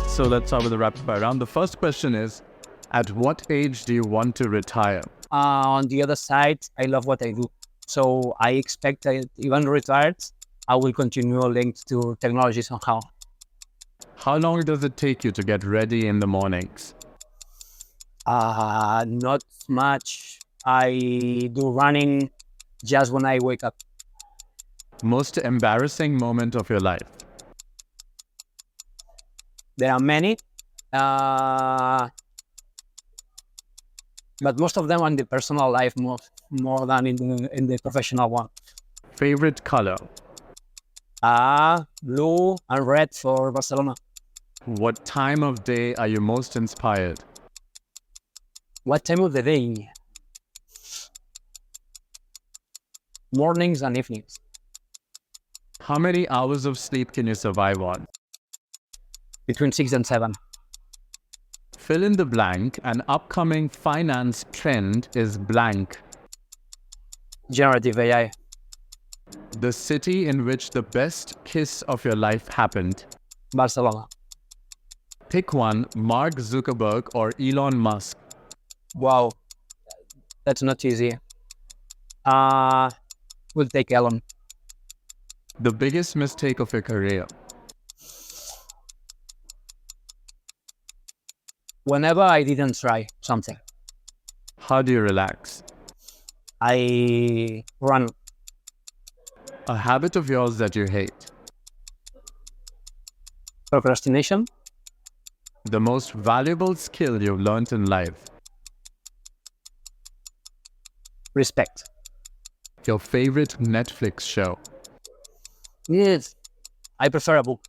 So let's start with the rapid fire round. The first question is, at what age do you want to retire? On the other side, I love what I do. So I expect that even retired, I will continue linked to technology somehow. How long does it take you to get ready in the mornings? Not much. I do running just when I wake up. Most embarrassing moment of your life? There are many, but most of them are in the personal life more than in the professional one. Favorite color? Blue and red for Barcelona. What time of day are you most inspired? What time of the day? Mornings and evenings. How many hours of sleep can you survive on? Between 6 and 7. Fill in the blank. An upcoming finance trend is blank. Generative AI. The city in which the best kiss of your life happened. Barcelona. Pick one, Mark Zuckerberg or Elon Musk. Wow, that's not easy. We'll take Elon. The biggest mistake of your career. Whenever I didn't try something. How do you relax? I run. A habit of yours that you hate. Procrastination. The most valuable skill you've learned in life. Respect. Your favorite Netflix show. Yes, I prefer a book.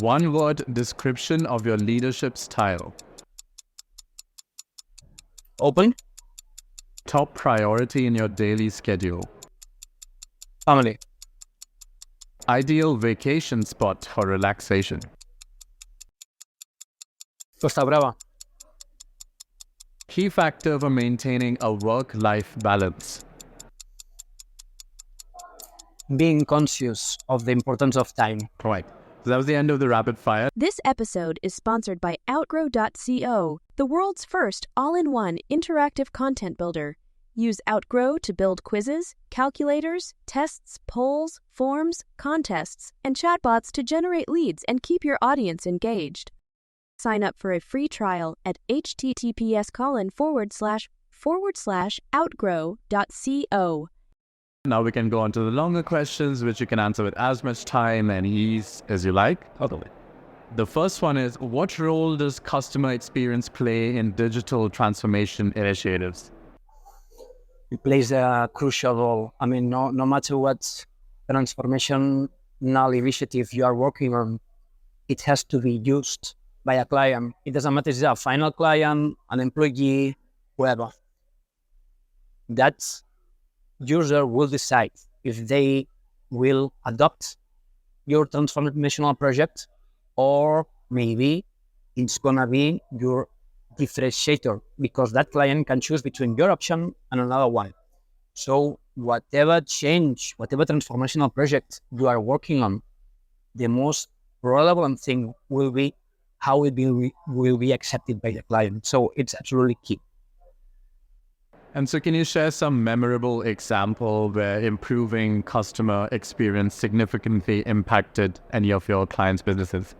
One word description of your leadership style. Open. Top priority in your daily schedule. Family. Ideal vacation spot for relaxation. Costa Brava. Key factor for maintaining a work-life balance. Being conscious of the importance of time. Right. So that was the end of the rapid fire. This episode is sponsored by Outgrow.co, the world's first all-in-one interactive content builder. Use Outgrow to build quizzes, calculators, tests, polls, forms, contests, and chatbots to generate leads and keep your audience engaged. Sign up for a free trial at https://outgrow.co. Now we can go on to the longer questions, which you can answer with as much time and ease as you like. Totally. The first one is, what role does customer experience play in digital transformation initiatives? It plays a crucial role. I mean, no matter what transformational initiative you are working on, it has to be used by a client. It doesn't matter if it's a final client, an employee, whoever. That user will decide if they will adopt your transformational project, or maybe it's gonna be your differentiator, because that client can choose between your option and another one. So whatever change, whatever transformational project you are working on, the most relevant thing will be how it will be accepted by the client. So it's absolutely key. And so can you share some memorable example where improving customer experience significantly impacted any of your clients' businesses?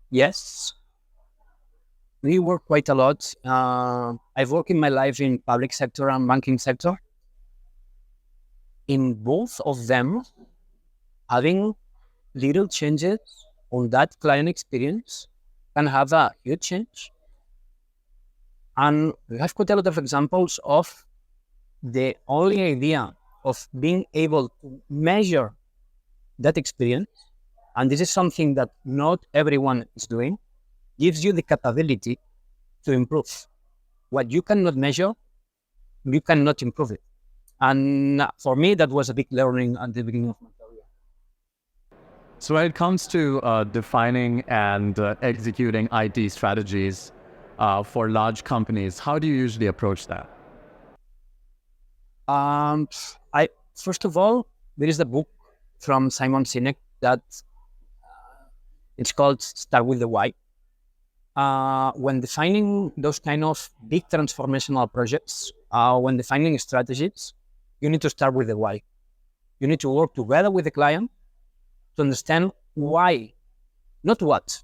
Yes. We work quite a lot. I've worked in my life in public sector and banking sector. In both of them, having little changes on that client experience can have a huge change. And we have quite a lot of examples of the only idea of being able to measure that experience, and this is something that not everyone is doing, gives you the capability to improve. What you cannot measure, you cannot improve it. And for me, that was a big learning at the beginning of my career. So when it comes to defining and executing IT strategies, for large companies. How do you usually approach that? First of all, there is the book from Simon Sinek that it's called Start with the Why. When defining those kind of big transformational projects, when defining strategies, you need to start with the why. You need to work together with the client to understand why, not what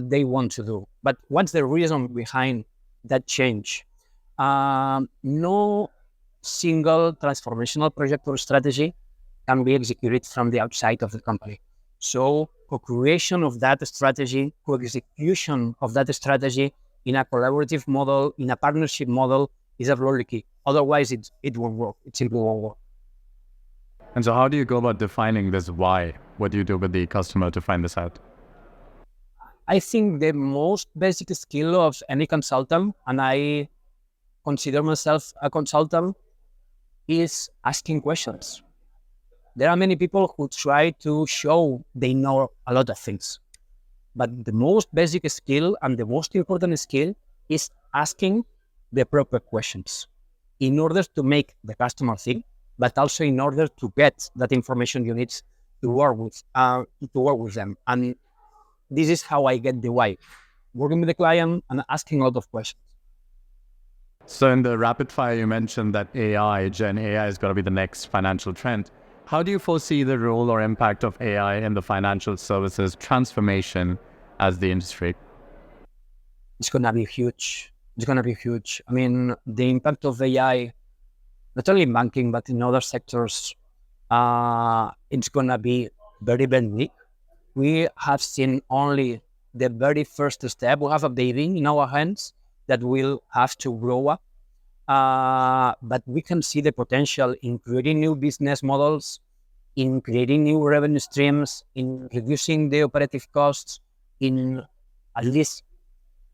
they want to do, but what's the reason behind that change. No single transformational project or strategy can be executed from the outside of the company. So co-creation of that strategy, co-execution of that strategy in a collaborative model, in a partnership model is absolutely key. Otherwise, it won't work. It simply won't work. And so how do you go about defining this why? What do you do with the customer to find this out? I think the most basic skill of any consultant, and I consider myself a consultant, is asking questions. There are many people who try to show they know a lot of things. But the most basic skill and the most important skill is asking the proper questions in order to make the customer think, but also in order to get that information you need to work with them. And this is how I get the why. Working with the client and asking a lot of questions. So in the rapid fire, you mentioned that Gen AI is going to be the next financial trend. How do you foresee the role or impact of AI in the financial services transformation as the industry? It's going to be huge. I mean, the impact of AI, not only in banking, but in other sectors, it's going to be very, very big. We have seen only the very first step. We have a baby in our hands that will have to grow up. But we can see the potential in creating new business models, in creating new revenue streams, in reducing the operative costs, in at least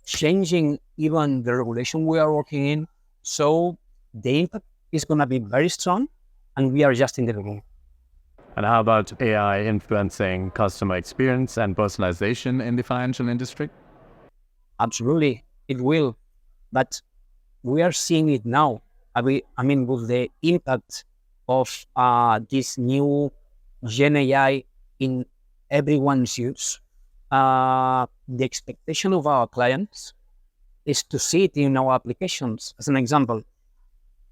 changing even the regulation we are working in. So the impact is going to be very strong, and we are just in the beginning. And how about AI influencing customer experience and personalization in the financial industry? Absolutely, it will. But we are seeing it now. I mean, with the impact of this new Gen AI in everyone's use, the expectation of our clients is to see it in our applications. As an example,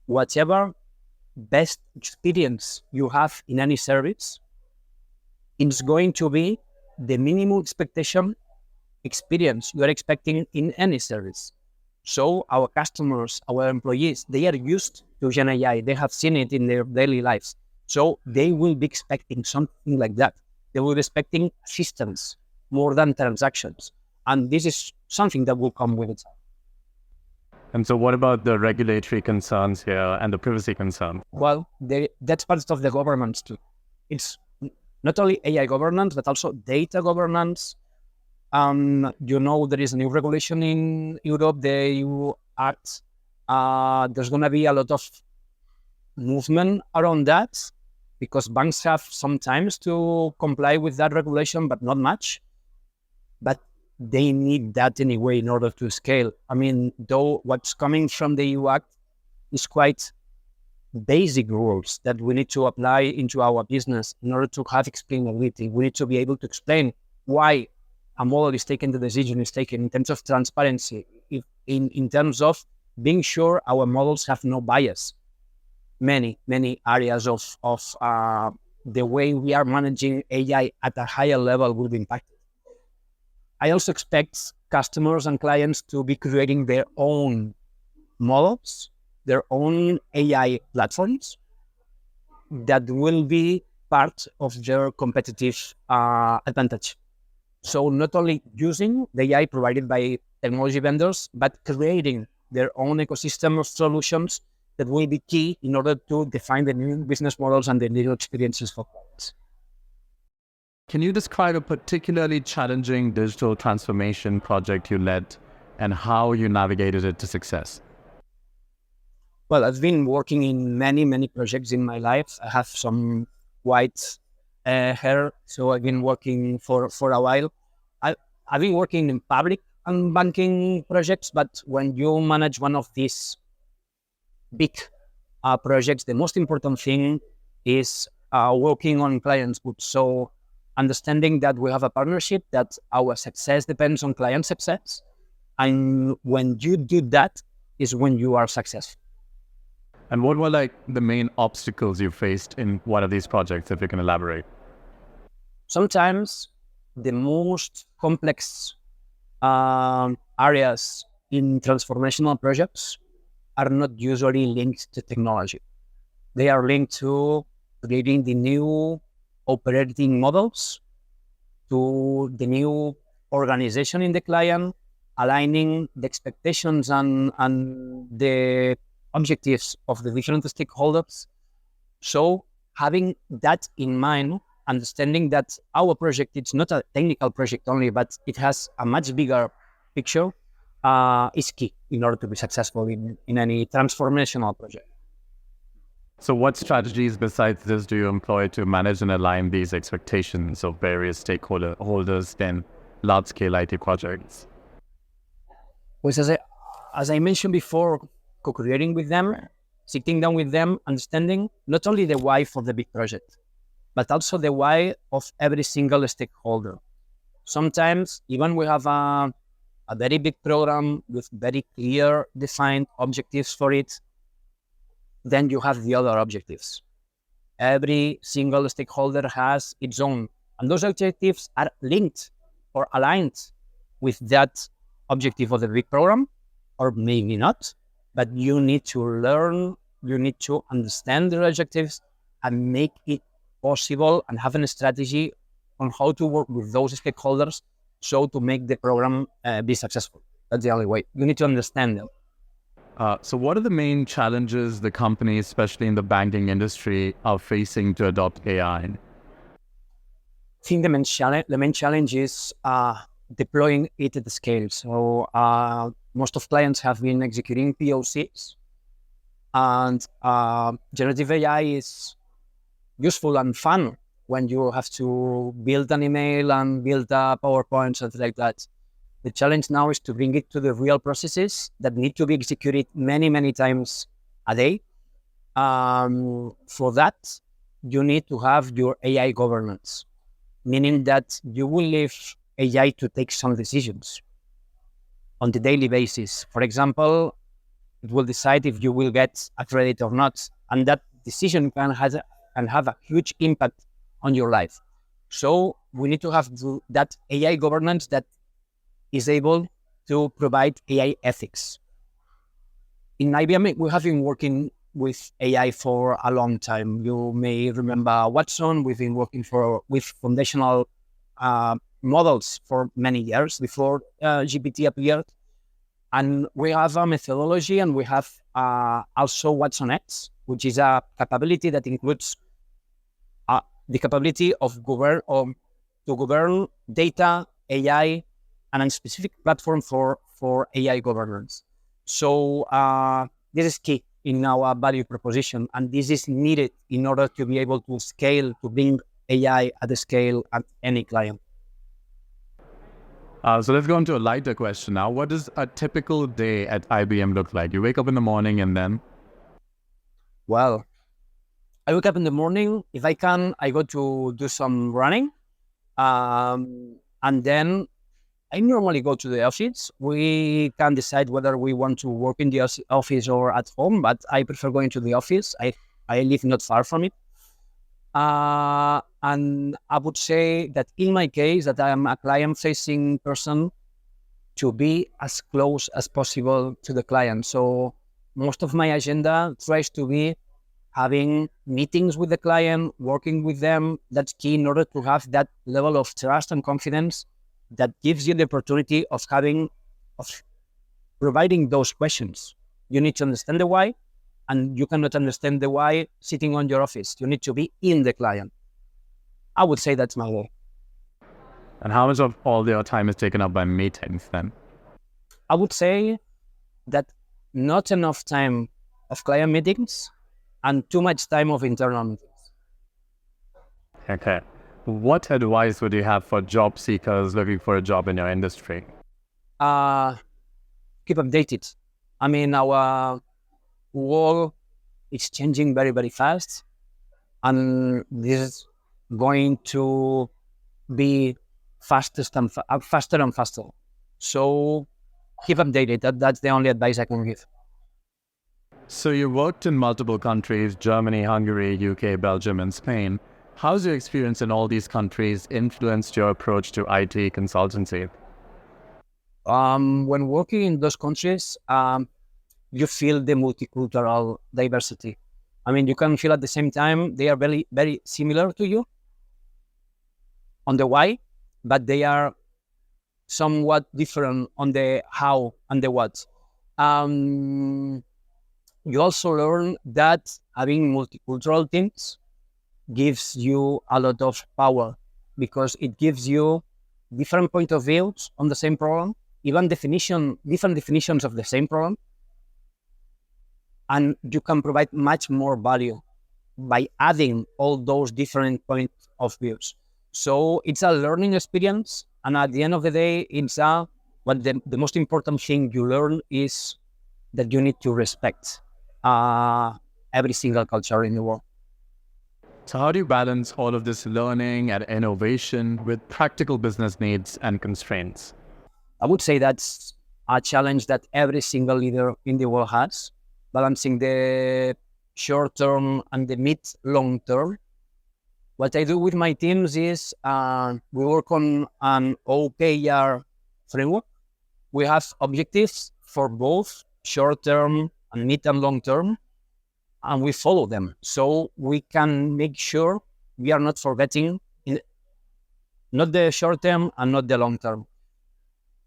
whatever best experience you have in any service, it's going to be the minimum experience you are expecting in any service. So our customers, our employees, they are used to Gen AI. They have seen it in their daily lives. So they will be expecting something like that. They will be expecting systems more than transactions. And this is something that will come with it. And so what about the regulatory concerns here and the privacy concern? Well, that's part of the governance too. It's not only AI governance, but also data governance. There is a new regulation in Europe, the EU Act. There's going to be a lot of movement around that because banks have sometimes to comply with that regulation, but not much. But they need that anyway in order to scale. I mean, though what's coming from the EU Act is quite basic rules that we need to apply into our business in order to have explainability. We need to be able to explain why a model is taken, the decision is taken in terms of transparency, in terms of being sure our models have no bias. Many areas of the way we are managing AI at a higher level will be impacted. I also expect customers and clients to be creating their own models, their own AI platforms that will be part of their competitive advantage. So not only using the AI provided by technology vendors, but creating their own ecosystem of solutions that will be key in order to define the new business models and the new experiences for clients. Can you describe a particularly challenging digital transformation project you led and how you navigated it to success? Well, I've been working in many projects in my life. I have some white hair, so I've been working for a while. I've been working in public and banking projects, but when you manage one of these big projects, the most important thing is working on clients' goods. So understanding that we have a partnership, that our success depends on client success. And when you do that is when you are successful. And what were like the main obstacles you faced in one of these projects, if you can elaborate? Sometimes the most complex areas in transformational projects are not usually linked to technology. They are linked to creating the new operating models, to the new organization in the client, aligning the expectations and the objectives of the different stakeholders. So having that in mind, understanding that our project is not a technical project only, but it has a much bigger picture, is key in order to be successful in any transformational project. So what strategies besides this do you employ to manage and align these expectations of various stakeholders in large-scale IT projects? Pues as I mentioned before, co-creating with them, sitting down with them, understanding not only the why for the big project, but also the why of every single stakeholder. Sometimes even we have a very big program with very clear defined objectives for it, then you have the other objectives. Every single stakeholder has its own, and those objectives are linked or aligned with that objective of the big program, or maybe not, but you need to learn, you need to understand the objectives and make it possible and have a strategy on how to work with those stakeholders so to make the program be successful. That's the only way. You need to understand them. So what are the main challenges the companies, especially in the banking industry, are facing to adopt AI? I think the main challenge is deploying it at the scale. So most of clients have been executing POCs, and generative AI is useful and fun when you have to build an email and build a PowerPoint, something like that. The challenge now is to bring it to the real processes that need to be executed many, many times a day. For that, you need to have your AI governance, meaning that you will leave AI to take some decisions on the daily basis. For example, it will decide if you will get a credit or not, and that decision can have a huge impact on your life. So we need to have that AI governance that is able to provide AI ethics. In IBM, we have been working with AI for a long time. You may remember Watson. We've been working with foundational models for many years before GPT appeared. And we have a methodology, and we have also Watson X, which is a capability that includes the capability of to govern data, AI, and a specific platform for AI governance. So this is key in our value proposition, and this is needed in order to be able to scale, to bring AI at the scale at any client. So let's go on to a lighter question now. What does a typical day at IBM look like? You wake up in the morning and then? Well, I wake up in the morning. If I can, I go to do some running. And then I normally go to the office. We can decide whether we want to work in the office or at home, but I prefer going to the office. I live not far from it. And I would say that in my case, that I am a client-facing person, to be as close as possible to the client. So most of my agenda tries to be having meetings with the client, working with them. That's key in order to have that level of trust and confidence that gives you the opportunity of providing those questions. You need to understand the why, and you cannot understand the why sitting on your office. You need to be in the client. I would say that's my way. And how much of all your time is taken up by meetings then? I would say that not enough time of client meetings and too much time of internal meetings. Okay. What advice would you have for job seekers looking for a job in your industry? keep updated. I mean, our world is changing very, very fast, and this is going to be faster and faster. So keep updated. That's the only advice I can give. So you worked in multiple countries, Germany, Hungary, UK, Belgium, and Spain. How's your experience in all these countries influenced your approach to IT consultancy? When working in those countries, you feel the multicultural diversity. I mean, you can feel at the same time they are very, very similar to you on the why, but they are somewhat different on the how and the what. You also learn that having multicultural teams gives you a lot of power because it gives you different point of views on the same problem, even different definitions of the same problem, and you can provide much more value by adding all those different points of views. So it's a learning experience, and at the end of the day, it's what the most important thing you learn is that you need to respect every single culture in the world. So how do you balance all of this learning and innovation with practical business needs and constraints? I would say that's a challenge that every single leader in the world has, balancing the short term and the mid-long term. What I do with my teams is we work on an OKR framework. We have objectives for both short term and mid and long term, and we follow them. So we can make sure we are not forgetting not the short term and not the long term.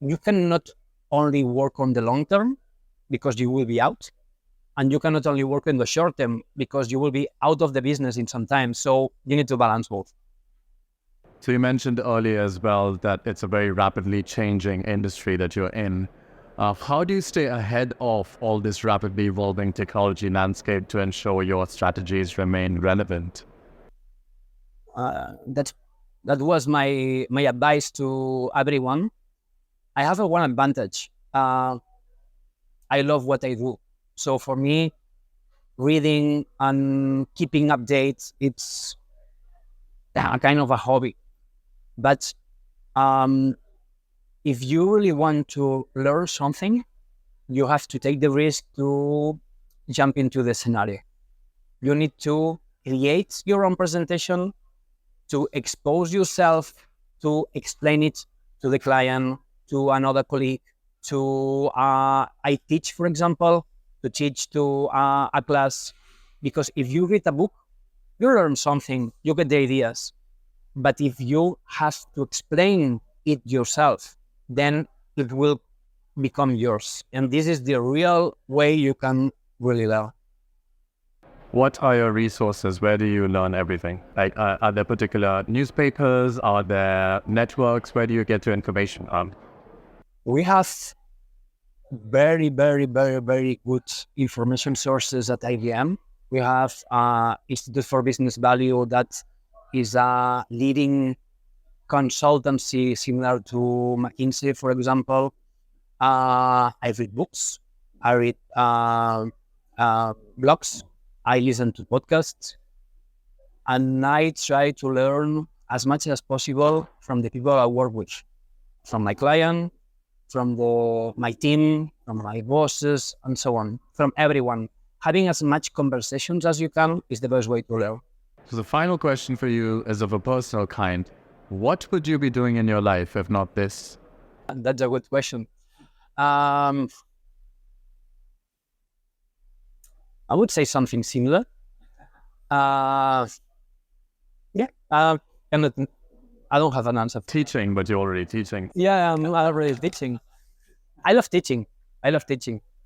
You cannot only work on the long term because you will be out, and you cannot only work in the short term because you will be out of the business in some time. So you need to balance both. So you mentioned earlier as well that it's a very rapidly changing industry that you're in. How do you stay ahead of all this rapidly evolving technology landscape to ensure your strategies remain relevant? That was my advice to everyone. I have one advantage. I love what I do. So for me, reading and keeping updates, it's a kind of a hobby. But if you really want to learn something, you have to take the risk to jump into the scenario. You need to create your own presentation, to expose yourself, to explain it to the client, to another colleague, to I teach, for example, to teach to a class. Because if you read a book, you learn something, you get the ideas. But if you have to explain it yourself, then it will become yours. And this is the real way you can really learn. What are your resources? Where do you learn everything? Like, are there particular newspapers? Are there networks? Where do you get your information from? We have very, very, very, very good information sources at IBM. We have Institute for Business Value that is a leading consultancy similar to McKinsey, for example. I read books. I read blogs. I listen to podcasts. And I try to learn as much as possible from the people I work with, from my client, from my team, from my bosses, and so on, from everyone. Having as much conversations as you can is the best way to learn. So the final question for you is of a personal kind. What would you be doing in your life if not this? That's a good question. I would say something similar. I don't have an answer. Teaching, but you're already teaching. Yeah, I'm already teaching. I love teaching.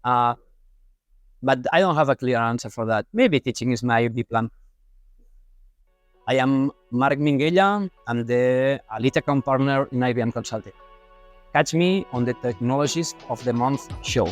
But I don't have a clear answer for that. Maybe teaching is my B plan. I am Marc Minguella. I'm the Elite Account Partner in IBM Consulting. Catch me on the Technologist of the Month show.